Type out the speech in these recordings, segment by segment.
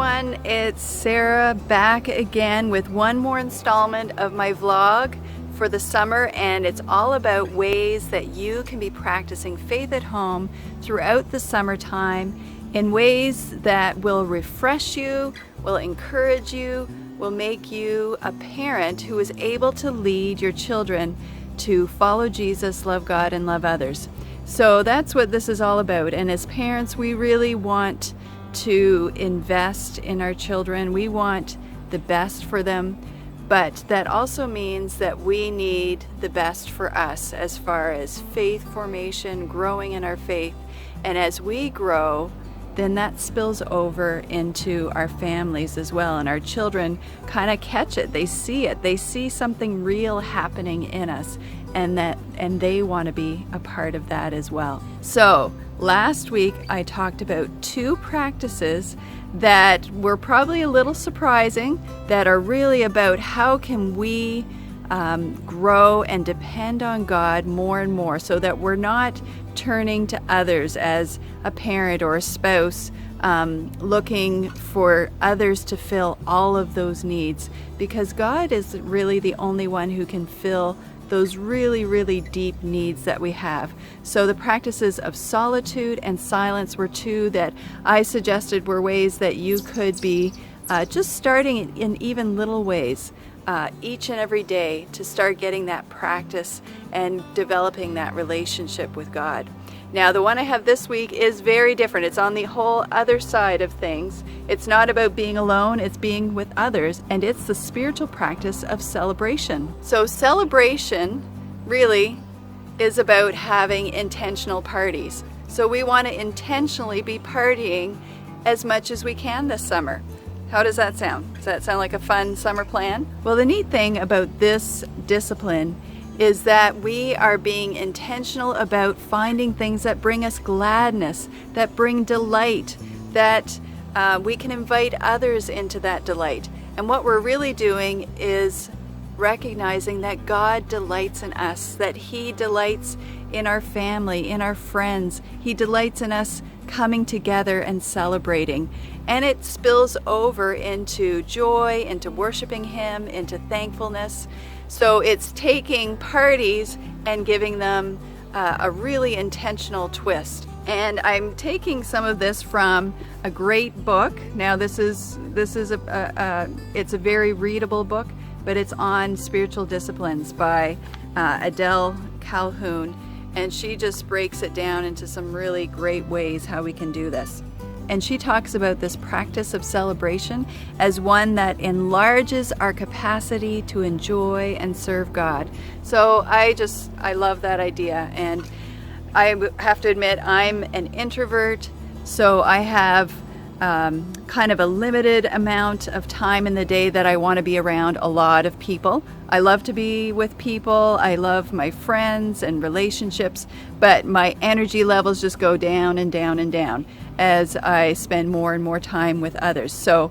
everyone, it's Sarah back again with one more installment of my vlog for the summer, and it's all about ways that you can be practicing faith at home throughout the summertime in ways that will refresh you, will encourage you, will make you a parent who is able to lead your children to follow Jesus, love God, and love others. So that's what this is all about, and as parents we really want to invest in our children. We want the best for them, but that also means that we need the best for us as far as faith formation, growing in our faith. And as we grow, then that spills over into our families as well, and our children kind of catch it. They see it. They see something real happening in us, and they want to be a part of that as well. So last week I talked about two practices that were probably a little surprising, that are really about how can we grow and depend on God more and more, so that we're not turning to others as a parent or a spouse, looking for others to fill all of those needs, because God is really the only one who can fill those really, really deep needs that we have. So the practices of solitude and silence were two that I suggested were ways that you could be just starting in even little ways each and every day to start getting that practice and developing that relationship with God. Now, the one I have this week is very different. It's on the whole other side of things. It's not about being alone, it's being with others, and it's the spiritual practice of celebration. So celebration really is about having intentional parties. So we want to intentionally be partying as much as we can this summer. How does that sound? Does that sound like a fun summer plan? Well, the neat thing about this discipline is that we are being intentional about finding things that bring us gladness, that bring delight, that we can invite others into that delight. And what we're really doing is recognizing that God delights in us, that He delights in our family, in our friends. He delights in us coming together and celebrating. And it spills over into joy, into worshiping Him, into thankfulness. So it's taking parties and giving them a really intentional twist. And I'm taking some of this from a great book. Now this is it's a very readable book, but it's on spiritual disciplines by Adele Calhoun, and she just breaks it down into some really great ways how we can do this. And she talks about this practice of celebration as one that enlarges our capacity to enjoy and serve God. So I love that idea. And I have to admit, I'm an introvert, so I have kind of a limited amount of time in the day that I want to be around a lot of people. I love to be with people. I love my friends and relationships, but my energy levels just go down and down and down as I spend more and more time with others. So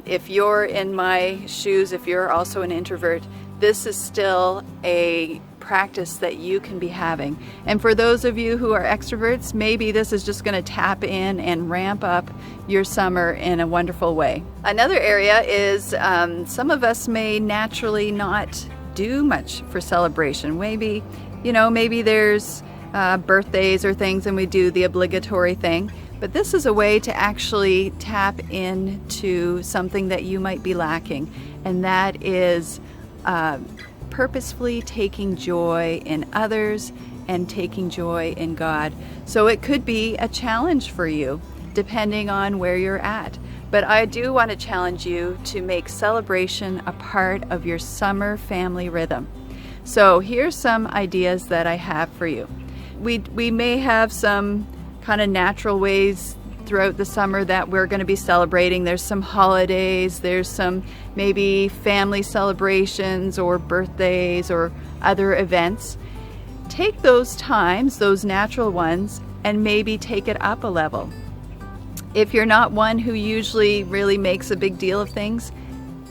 if you're in my shoes, if you're also an introvert, this is still a practice that you can be having. And for those of you who are extroverts, maybe this is just going to tap in and ramp up your summer in a wonderful way. Another area is some of us may naturally not do much for celebration. Maybe there's birthdays or things and we do the obligatory thing. But this is a way to actually tap into something that you might be lacking, and that is purposefully taking joy in others and taking joy in God. So it could be a challenge for you depending on where you're at. But I do want to challenge you to make celebration a part of your summer family rhythm. So here's some ideas that I have for you. We may have some kind of natural ways throughout the summer that we're going to be celebrating. There's some holidays, there's some maybe family celebrations or birthdays or other events. Take those times, those natural ones, and maybe take it up a level. If you're not one who usually really makes a big deal of things,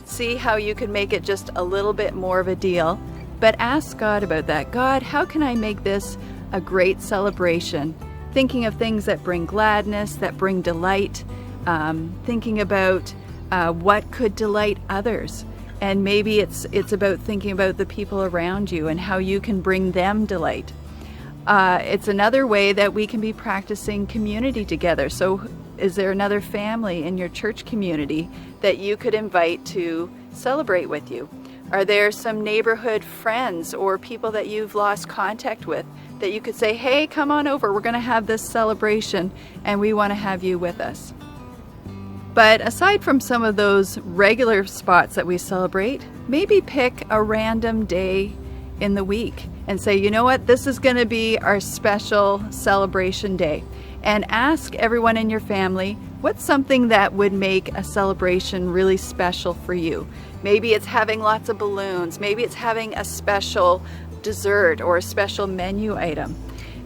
see how you can make it just a little bit more of a deal, but ask God about that. God, how can I make this a great celebration? Thinking of things that bring gladness, that bring delight, thinking about what could delight others. And maybe it's about thinking about the people around you and how you can bring them delight. It's another way that we can be practicing community together. So is there another family in your church community that you could invite to celebrate with you? Are there some neighborhood friends or people that you've lost contact with that you could say, hey, come on over, we're going to have this celebration and we want to have you with us? But aside from some of those regular spots that we celebrate, maybe pick a random day in the week and say, you know what, this is going to be our special celebration day. And ask everyone in your family, what's something that would make a celebration really special for you? Maybe it's having lots of balloons. Maybe it's having a special dessert or a special menu item.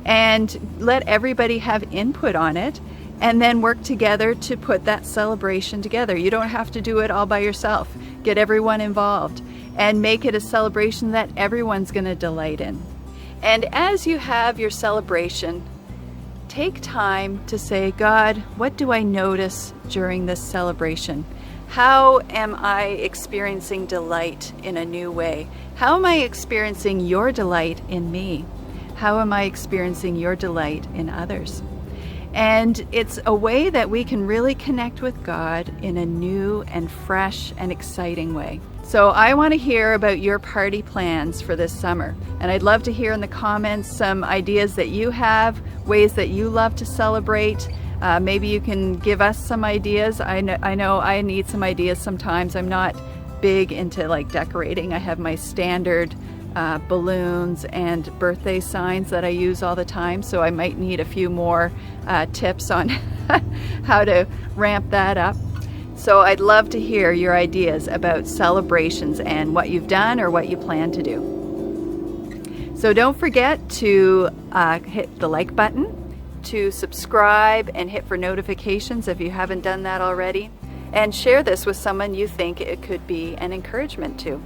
And let everybody have input on it, and then work together to put that celebration together. You don't have to do it all by yourself. Get everyone involved and make it a celebration that everyone's going to delight in. And as you have your celebration, take time to say, God, what do I notice during this celebration? How am I experiencing delight in a new way? How am I experiencing your delight in me? How am I experiencing your delight in others? And it's a way that we can really connect with God in a new and fresh and exciting way. So I want to hear about your party plans for this summer. And I'd love to hear in the comments some ideas that you have, ways that you love to celebrate. Maybe you can give us some ideas. I know I need some ideas sometimes. I'm not big into like decorating. I have my standard balloons and birthday signs that I use all the time, so I might need a few more tips on how to ramp that up. So I'd love to hear your ideas about celebrations and what you've done or what you plan to do. So don't forget to hit the like button, to subscribe and hit for notifications if you haven't done that already, and share this with someone you think it could be an encouragement to.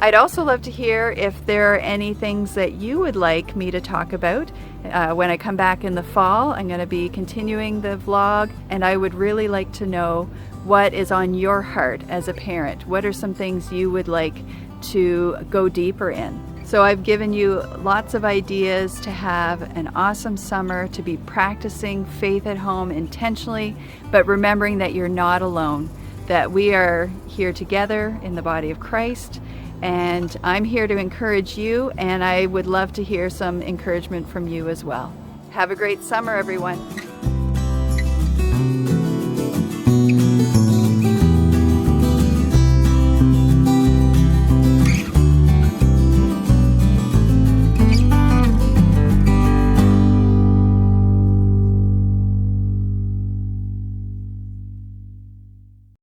I'd also love to hear if there are any things that you would like me to talk about. When I come back in the fall, I'm going to be continuing the vlog, and I would really like to know what is on your heart as a parent. What are some things you would like to go deeper in? So I've given you lots of ideas to have an awesome summer, to be practicing faith at home intentionally, but remembering that you're not alone, that we are here together in the body of Christ. And I'm here to encourage you, and I would love to hear some encouragement from you as well. Have a great summer, everyone.